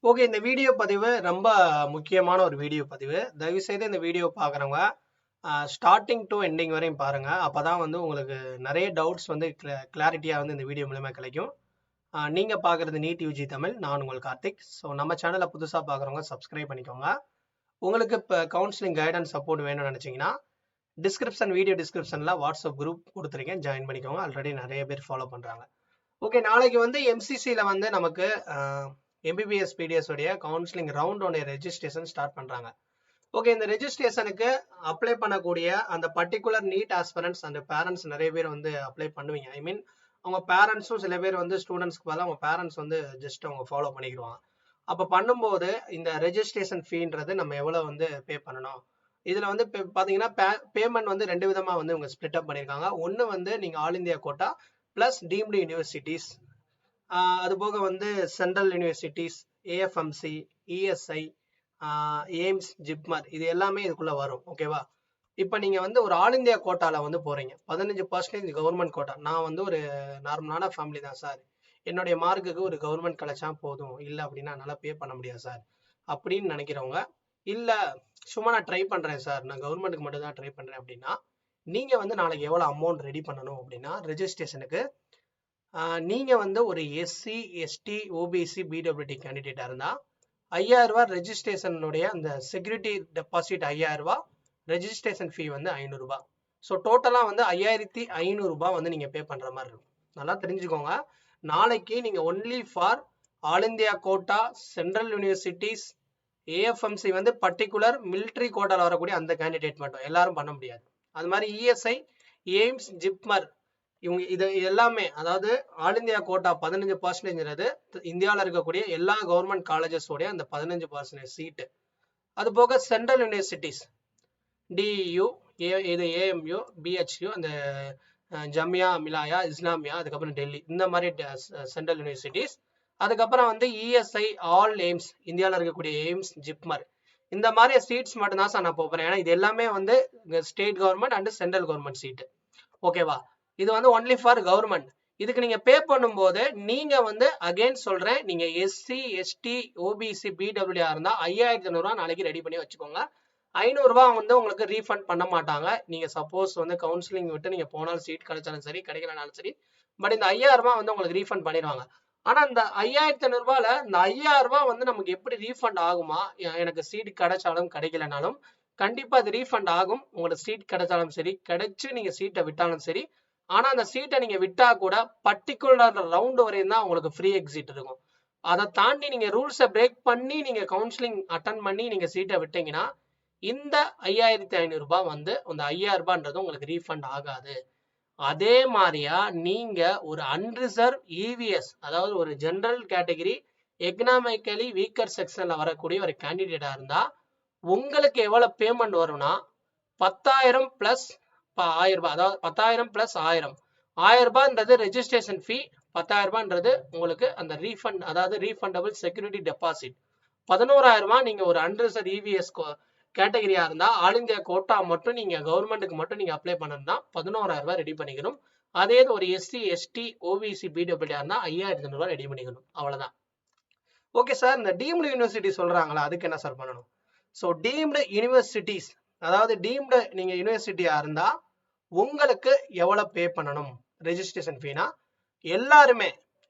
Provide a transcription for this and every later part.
Okay. இந்த video பதிவு ரொம்ப முக்கியமான ஒரு வீடியோ பதிவு. தயவுசெய்து இந்த வீடியோ பார்க்குறவங்க ஸ்டார்ட்டிங் டு எண்டிங் வரையும் பாருங்க. அப்பதான் வந்து உங்களுக்கு நிறைய டவுட்ஸ் வந்து கிளாரிட்டியா வந்து இந்த வீடியோ மூலமா கிடைக்கும். நீங்க பார்க்குறது நீட் யூஜி தமிழ். நான் உங்கள் கார்த்திக். ஸோ நம்ம சேனலை புதுசா பார்க்குறவங்க சப்ஸ்கிரைப் பண்ணிக்கோங்க. உங்களுக்கு இப்போ கவுன்சிலிங் கைடன்ஸ் சப்போர்ட் வேணும்னு நினைச்சீங்கன்னா வீடியோ டிஸ்கிரிப்ஷன்ல வாட்ஸ்அப் குரூப் கொடுத்துருக்கேன், ஜாயின் பண்ணிக்கோங்க. ஆல்ரெடி நிறைய பேர் ஃபாலோ பண்றாங்க. ஓகே, நாளைக்கு வந்து எம்சிசியில் வந்து நமக்கு எம்பிபிஎஸ் பிடிஎஸ் உடைய counselling round one registration start பண்றாங்க. ஓகே, இந்த ரெஜிஸ்ட்ரேஷனுக்கு அப்ளை பண்ணக்கூடிய அந்த பர்டிகுலர் நீட் ஆஸ்பிரன்ட்ஸ் அண்ட் பேரண்ட்ஸ் நிறைய பேர் வந்து அப்ளை பண்ணுவீங்க. ஐ மீன் அவங்க பேரண்ட்ஸும் சில பேர் வந்து ஸ்டூடெண்ட்ஸ்க்கு பதிலாக அவங்க பேரண்ட்ஸ் வந்து ஜஸ்ட் அவங்க ஃபாலோ பண்ணிக்கிடுவாங்க. அப்போ பண்ணும்போது இந்த ரெஜிஸ்ட்ரேஷன் ஃபீன்றது நம்ம எவ்வளோ வந்து பே பண்ணணும். இதில் வந்து பார்த்தீங்கன்னா பேமெண்ட் வந்து ரெண்டு விதமாக வந்து இவங்க ஸ்ப்ளிட் அப் பண்ணியிருக்காங்க. ஒன்று வந்து நீங்கள் all India quota plus deemed universities, அது போக வந்து central universities, AFMC, ESI, AIIMS, JIPMER, இது எல்லாமே இதுக்குள்ள வரும். ஓகேவா? இப்போ நீங்க வந்து ஒரு ஆல் இந்தியா கோட்டால வந்து போறீங்க, 15% கவர்மெண்ட் கோட்டா. நான் வந்து ஒரு நார்மலான ஃபேமிலி தான் சார், என்னுடைய மார்க்குக்கு ஒரு கவர்மெண்ட் கிடைச்சா போதும், இல்லை அப்படின்னா என்னால் பே பண்ண முடியாது சார் அப்படின்னு நினைக்கிறவங்க, இல்லை சும்மா நான் ட்ரை பண்றேன் சார், நான் கவர்மெண்ட்டுக்கு மட்டும் தான் ட்ரை பண்றேன் அப்படின்னா, நீங்க வந்து நாளைக்கு எவ்வளவு அமௌண்ட் ரெடி பண்ணணும் அப்படின்னா, ரெஜிஸ்ட்ரேஷனுக்கு நீங்க வந்து ஒரு எஸ்சி, எஸ்டி, ஓபிசி, பிடபிள்யூடி கேண்டிடேட்டா இருந்தா 5000 ரூபாய் ரெஜிஸ்ட்ரேஷனுடைய அந்த செக்யூரிட்டி டெபாசிட் 5000 ரூபாய், ரெஜிஸ்ட்ரேஷன் ஃபீ வந்து 500 ரூபாய். ஸோ டோட்டலா வந்து 5500 ரூபாய் வந்து நீங்க பே பண்ற மாதிரி இருக்கும். நல்லா தெரிஞ்சுக்கோங்க. நாளைக்கு நீங்க only for all India quota, central universities, AFMC வந்து பர்டிகுலர் மிலிட்ரி கோட்டால வரக்கூடிய அந்த கேண்டிடேட் மட்டும், எல்லாரும் பண்ண முடியாது. அது மாதிரி இஎஸ்ஐ, எய்ம்ஸ், ஜிப்மர், இவங்க இது எல்லாமே, அதாவது ஆல் இந்தியா கோட்டா 15% இந்தியாவில் இருக்கக்கூடிய எல்லா கவர்மெண்ட் காலேஜஸ் உடைய அந்த 15% சீட்டு. அது போக சென்ட்ரல் யூனிவர்சிட்டிஸ், டிஇயு, இது ஏஎம்யூ, பிஹெச்யூ, அந்த ஜமியா மிலாயா இஸ்லாமியா, அதுக்கப்புறம் டெல்லி, இந்த மாதிரி சென்ட்ரல் யூனிவர்சிட்டிஸ். அதுக்கப்புறம் வந்து இஎஸ்ஐ, ஆல் எய்ம்ஸ், இந்தியாவில் இருக்கக்கூடிய எய்ம்ஸ், ஜிப்மர், இந்த மாதிரி சீட்ஸ் மட்டும்தான் சார் நான் போகிறேன். ஏன்னா இது எல்லாமே வந்து state government and central government சீட்டு. ஓகேவா? இது வந்து ஒன்லி ஃபார் கவர்மெண்ட். இதுக்கு நீங்க பே பண்ணும்போது நீங்க வந்து அகைன் சொல்றேன், நீங்க எஸ்சி, எஸ்டி, ஓபிசி, பிடபிள்யூ இருந்தா 5500 ரூபாய் நாளைக்கு ரெடி பண்ணி வச்சுக்கோங்க. 500 ரூபாய் வந்து உங்களுக்கு ரீஃபண்ட் பண்ண மாட்டாங்க. நீங்க சப்போஸ் வந்து கவுன்சிலிங் விட்டு நீங்க போனாலும் சீட் கிடைச்சாலும் சரி, கிடைக்கலனாலும் சரி, பட் இந்த 5000 ரூபாய் வந்து உங்களுக்கு ரீஃபண்ட் பண்ணிடுவாங்க. ஆனா இந்த 5500 ரூபாயில இந்த 5000 ரூபாய் வந்து நமக்கு எப்படி ரீஃபண்ட் ஆகுமா? எனக்கு சீட் கிடைச்சாலும் கிடைக்கலனாலும் கண்டிப்பா அது ரீஃபண்ட் ஆகும். உங்களுக்கு சீட் கிடைச்சாலும் சரி, கிடைச்சு நீங்க சீட்டை விட்டாலும் சரி. ஆனா அந்த சீட்டை நீங்க விட்டா கூட பர்டிகுலர் ரவுண்ட் வரையும் தான் உங்களுக்கு ஃப்ரீ எக்ஸிட் இருக்கும். அதை தாண்டி நீங்க ரூல்ஸை பிரேக் பண்ணி நீங்க கவுன்சிலிங் அட்டன் பண்ணி நீங்க சீட்டை விட்டீங்கன்னா இந்த 5500 ரூபாய் வந்து அந்த 5000 ரூபான்றது உங்களுக்கு ரீஃபண்ட் ஆகாது. அதே மாதிரியா நீங்க ஒரு அன்ரிசர்வ் இவிஎஸ், அதாவது ஒரு ஜெனரல் கேட்டகரி எக்கனாமிக்கலி வீக்கர் செக்ஷன்ல வரக்கூடிய ஒரு கேண்டிடேட்டா இருந்தா உங்களுக்கு எவ்வளவு பேமெண்ட் வரும்னா 10,000 பிளஸ் 1000 ரூபாய், அதாவது 10,000 பிளஸ் 1000, 1000 ரூபாய்ன்றது ரெஜிஸ்ட்ரேஷன் ஃபீ, 10,000 ரூபாய்ன்றது உங்களுக்கு அந்த ரீஃபண்ட், அதாவது ரீஃபண்டபிள் செக்யூரிட்டி டெபாசிட். 11,000 ரூபாய் நீங்க ஒரு அன்ரிசர்வ் இவிஎஸ் கேட்டகரியா இருந்தா ஆல் இந்தியா கோட்டா மட்டும் நீங்க கவர்மெண்ட்டுக்கு மட்டும் நீங்க அப்ளை பண்ணணும்னா 11,000 ரூபாய் ரெடி பண்ணிக்கணும். அதே ஒரு எஸ்சி, எஸ்டி, ஓபிசி, பிடபிள்யூ இருந்தா 5,500 ரூபாய் ரெடி பண்ணிக்கணும். அவ்வளவுதான். ஓகே சார், இந்த டீம்டு யூனிவர்சிட்டி சொல்றாங்களா, அதுக்கு என்ன சார் பண்ணணும்? ஸோ டீம்டு யூனிவர்சிட்டிஸ், அதாவது டீம்டு நீங்க யூனிவர்சிட்டியா இருந்தா உங்களுக்கு எவ்வளவு பே பண்ணணும் ரெஜிஸ்ட்ரேஷன் ஃபீனா? எல்லாருமே,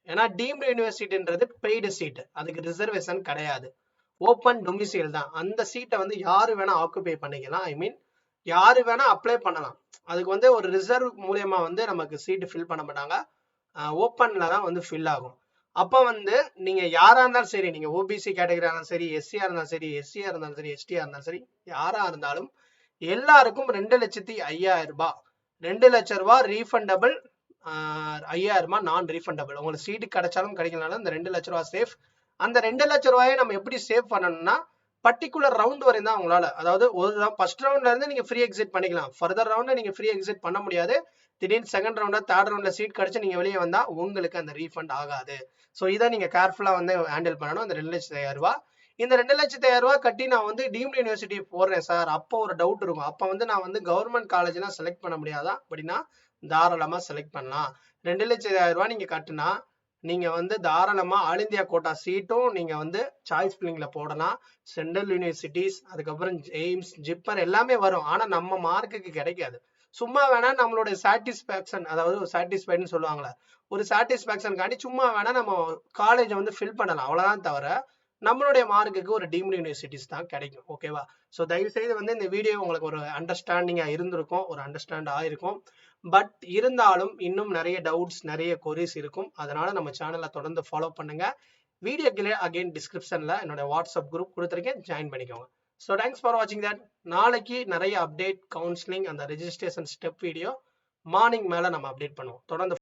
ஏன்னா டீம்டு யூனிவர்சிட்டின்றது பெய்டு சீட், அதுக்கு ரிசர்வேஷன் கிடையாது, ஓப்பன் டொமிசைல் தான். அந்த சீட்டை வந்து யாரு வேணா ஆக்குபை பண்ணிக்கலாம். ஐ மீன் யாரு வேணா அப்ளை பண்ணலாம். அதுக்கு வந்து ஒரு ரிசர்வ் மூலியமா வந்து நமக்கு சீட்டு ஃபில் பண்ண மாட்டாங்க, ஓப்பன்ல தான் வந்து ஃபில் ஆகும். அப்ப வந்து நீங்க யாரா இருந்தாலும் சரி, நீங்க ஓபிசி கேட்டகரியா இருந்தாலும் சரி, எஸ்சியா இருந்தாலும் சரி, எஸ்சியா இருந்தாலும் சரி, எஸ்டியா இருந்தாலும் சரி, யாரா இருந்தாலும் எல்லாருக்கும் 2,05,000 ரூபாய், 2 லட்சம் ரூபாய் ரீஃபண்டபிள், 5,000 ரூபாய் நான் ரீஃபண்டபிள். உங்களுக்கு சீட்டு கிடைச்சாலும் கிடைக்கலனாலும் இந்த 2 லட்சம் ரூபாய் சேஃப். அந்த 2 லட்சம் ரூபாயை நம்ம எப்படி சேவ் பண்ணணும்னா பர்டிகுலர் ரவுண்ட் வரையும் தான் உங்களால, அதாவது ஒரு ஃபர்ஸ்ட் ரவுண்ட்ல இருந்து நீங்க ஃப்ரீ எக்ஸிட் பண்ணிக்கலாம். ஃபர்தர் ரவுண்ட்ல நீங்க ஃப்ரீ எக்ஸிட் பண்ண முடியாது. திடீர்னு செகண்ட் ரவுண்ட்ல, தேர்ட் ரவுண்ட்ல சீட் கிடைச்சு நீங்க வெளியே வந்தா உங்களுக்கு அந்த ரீஃபண்ட் ஆகாது. ஸோ இதை நீங்க கேர்ஃபுல்லா வந்து ஹேண்டில் பண்ணணும். இந்த 2,05,000 ரூபாய், இந்த 2,05,000 ரூபாய் கட்டி நான் வந்து டீம்டு யூனிவர்சிட்டி போடுறேன் சார், அப்போ ஒரு டவுட் இருக்கும். அப்போ வந்து நான் வந்து கவர்மெண்ட் காலேஜ்லாம் செலக்ட் பண்ண முடியாதா அப்படின்னா தாராளமா செலக்ட் பண்ணலாம். 2,05,000 ரூபாய் நீங்க கட்டுனா நீங்க வந்து தாராளமா ஆல் இந்தியா கோட்டா சீட்டும் நீங்க வந்து சாய்ஸ் ஃபில்லிங்ல போடலாம். சென்ட்ரல் யூனிவர்சிட்டிஸ், அதுக்கப்புறம் எய்ம்ஸ், ஜிப்பர் எல்லாமே வரும். ஆனா நம்ம மார்க்குக்கு கிடைக்காது. சும்மா வேணா நம்மளுடைய சாட்டிஸ்பாக்சன், அதாவது ஒரு சாட்டிஸ்ஃபைடுன்னு சொல்லுவாங்களே, ஒரு சாட்டிஸ்பாக்சன் காண்டி சும்மா வேணா நம்ம காலேஜ் வந்து ஃபில் பண்ணலாம், அவ்வளவுதான் தவிர நம்மளுடைய மார்க்குக்கு ஒரு டீம்டு யூனிவர்சிட்டிஸ் தான் கிடைக்கும். ஓகேவா? ஸோ தயவு செய்து வந்து இந்த வீடியோ உங்களுக்கு ஒரு அண்டர்ஸ்டாண்டிங்கா இருந்திருக்கும், ஒரு அண்டர்ஸ்டாண்ட் ஆயிருக்கும். பட் இருந்தாலும் இன்னும் நிறைய டவுட்ஸ், நிறைய கொரிஸ் இருக்கும். அதனால நம்ம சேனலை தொடர்ந்து ஃபாலோ பண்ணுங்க. வீடியோ கீழே அகைன் டிஸ்கிரிப்ஷன்ல என்னோட வாட்ஸ்அப் குரூப் கொடுத்துருக்கேன், ஜாயின் பண்ணிக்கோங்க. ஸோ தேங்க்ஸ் ஃபார் வாட்சிங் தட். நாளைக்கு நிறைய அப்டேட், கவுன்சிலிங், அந்த ரெஜிஸ்ட்ரேஷன் ஸ்டெப் வீடியோ மார்னிங் மேல நம்ம அப்டேட் பண்ணுவோம். தொடர்ந்து